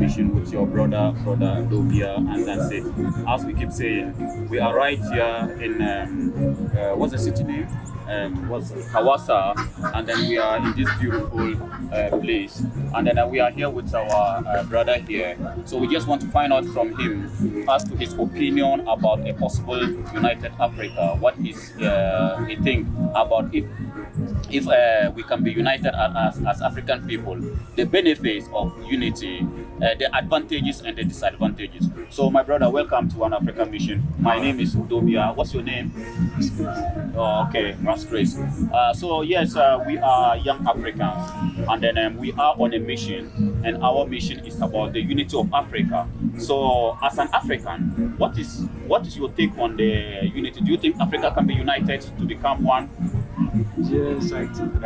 mission with your brother Dobia, and that's it. As we keep saying, we are right here in what's the city name? Was Hawassa, and then we are in this beautiful place, and then we are here with our brother here. So we just want to find out from him as to his opinion about a possible united Africa. What is he think about if we can be united as African people, the benefits of unity, the advantages and the disadvantages. So my brother, welcome to One African Mission. My name is Dobia. What's your name? Oh, okay, that's great. So yes, we are young Africans, and then we are on a mission, and our mission is about the unity of Africa. So as an African, what is your take on the unity? Do you think Africa can be united to become one? Yes, I think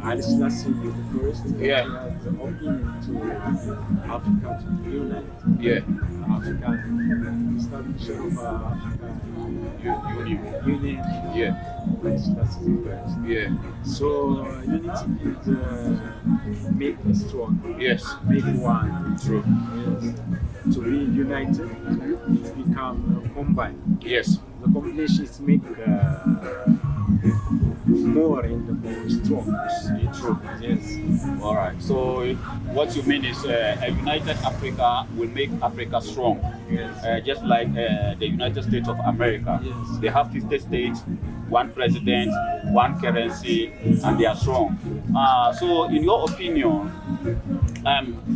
Haile Selassie is the first. Yeah. He had the opinion to Africa to unite. Yeah. African establishment of African Union. Yeah. Haile Selassie is the first. Yeah. So unity is make us strong. Yes. Make one. True. Yes. To be united, it become combined. Yes. The combinations make more and more strong. It's true. Yes. All right. So what you mean is a united Africa will make Africa strong. Yes. Just like the United States of America. Yes. They have 50 states, one president, one currency, and they are strong. So in your opinion,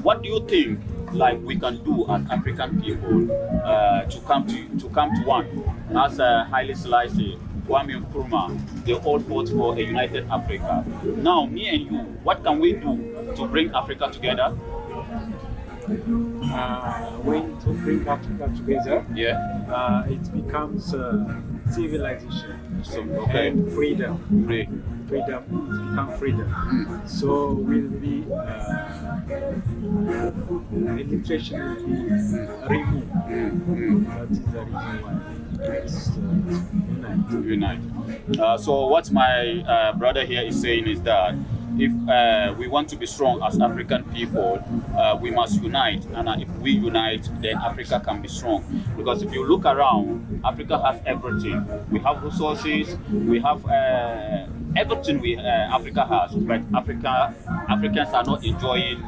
what do you think like we can do as African people to come to one? As Haile Selassie, Kwame Nkrumah, they all fought for a united Africa. Now, me and you, what can we do to bring Africa together? When to bring Africa together, Yeah. it becomes civilization So, okay. and freedom. Free. Freedom, it becomes freedom. So will be illustration will be removed. That is the reason why it's unite. Unite. So what my brother here is saying is that if we want to be strong as African people, we must unite, and if we unite, then Africa can be strong. Because if you look around, Africa has everything. We have resources, we have everything Africa has, but Africans are not enjoying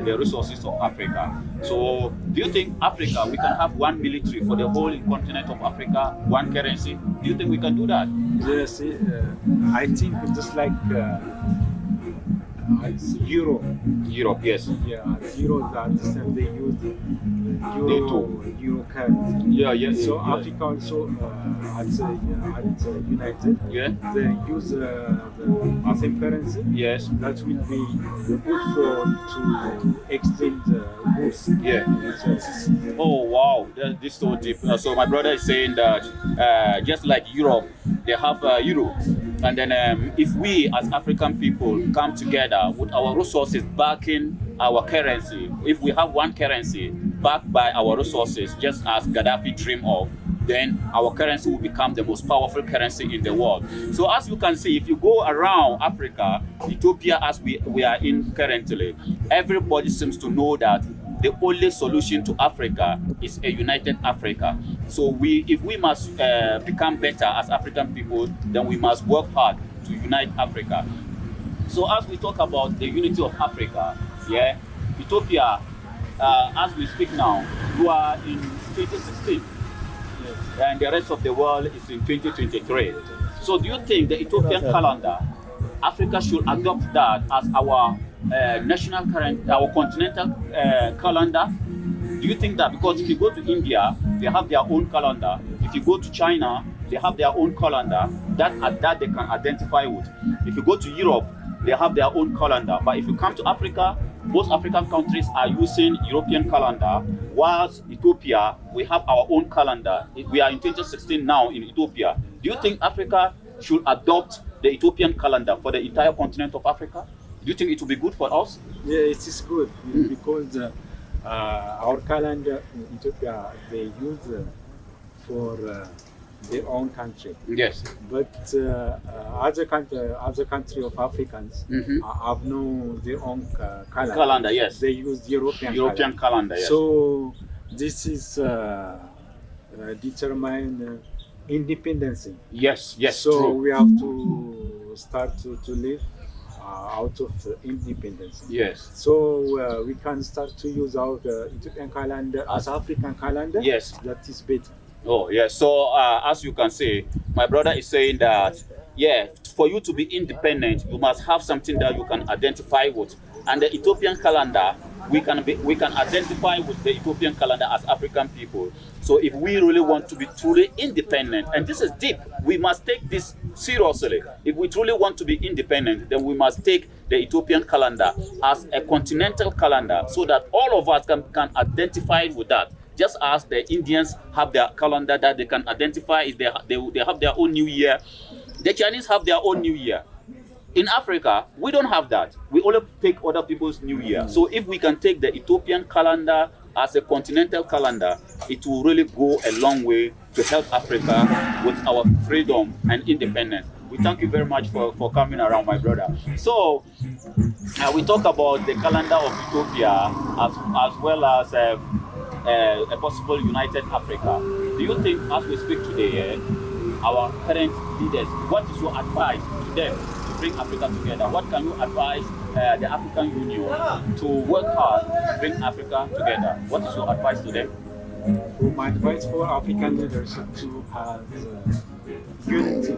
the resources of Africa. So do you think Africa, we can have one military for the whole continent of Africa, one currency? Do you think we can do that? Yes, I think it's just like it's Euro. Europe, yes. Yeah, it's Euro that they use Euro currency. Yeah. So yeah. Africa also at United, Yeah. they use the same currency. Yes. That will be good for to exchange goods. Yeah. Yes. Oh wow, this is so deep. So my brother is saying that just like Europe, they have Euro, and then if we as African people come together with our resources backing our currency, if we have one currency backed by our resources, just as Gaddafi dreamed of, then our currency will become the most powerful currency in the world. So as you can see, if you go around Africa, Ethiopia as we are in currently, everybody seems to know that the only solution to Africa is a united Africa. So if we must become better as African people, then we must work hard to unite Africa. So as we talk about the unity of Africa, yeah, Ethiopia, as we speak now, you are in 2016. And the rest of the world is in 2023. So do you think the Ethiopian calendar, Africa should adopt that as our national our continental calendar? Do you think that? Because if you go to India, they have their own calendar. If you go to China, they have their own calendar that they can identify with. If you go to Europe, they have their own calendar. But if you come to Africa, most African countries are using European calendar, whilst Ethiopia, we have our own calendar. We are in 2016 now in Ethiopia. Do you think Africa should adopt the Ethiopian calendar for the entire continent of Africa? Do you think it will be good for us? Yeah, it is good because our calendar in Ethiopia they use for their own country. Yes. But other country of Africans have no their own calendar. Calendar, yes. They use European calendar, yes. So this is determine independence. Yes, yes, So true. we have to start to live out of independence. Yes. So we can start to use our Ethiopian calendar as African calendar. Yes. That is better. Oh, yes. So, as you can see, my brother is saying that, yeah, for you to be independent, you must have something that you can identify with. And the Ethiopian calendar, we can identify with the Ethiopian calendar as African people. So, if we really want to be truly independent, and this is deep, we must take this seriously. If we truly want to be independent, then we must take the Ethiopian calendar as a continental calendar, so that all of us can identify with that. Just as the Indians have their calendar that they can identify, is they have their own new year. The Chinese have their own new year. In Africa, we don't have that. We only take other people's new year. So if we can take the Ethiopian calendar as a continental calendar, it will really go a long way to help Africa with our freedom and independence. We thank you very much for coming around, my brother. So we talk about the calendar of Ethiopia as well as a possible united Africa. Do you think, as we speak today, our current leaders, what is your advice to them to bring Africa together? What can you advise the African Union to work hard to bring Africa together? What is your advice to them? My advice for African leaders is to have unity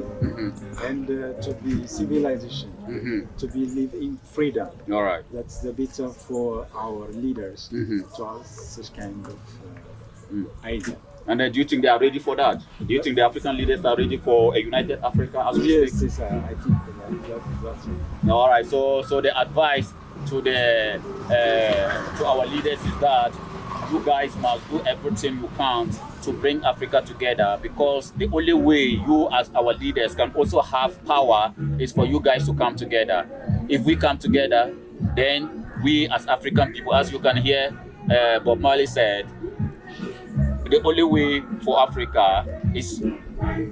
and to be civilization, to be live in freedom. All right. That's the better for our leaders to have such kind of idea. And do you think they are ready for that? Do you think the African leaders are ready for a united Africa as we speak? Yes, I think that's it. All right. So the advice to the to our leaders is that you guys must do everything you can to bring Africa together, because the only way you as our leaders can also have power is for you guys to come together. If we come together, then we as African people, as you can hear Bob Marley said, the only way for Africa is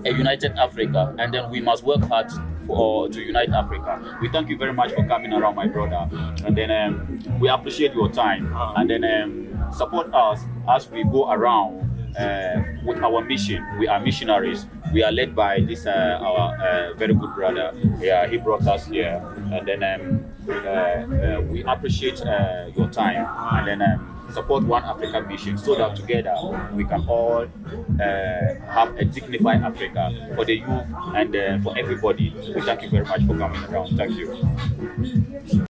a united Africa, and then we must work hard to unite Africa. We thank you very much for coming around, my brother, and then we appreciate your time, and then support us as we go around with our mission. We are missionaries. We are led by this our very good brother. Yeah, he brought us here, and then we appreciate your time, and then support One Africa mission, so that together we can all have a dignified Africa for the youth and for everybody. We thank you very much for coming around. Thank you.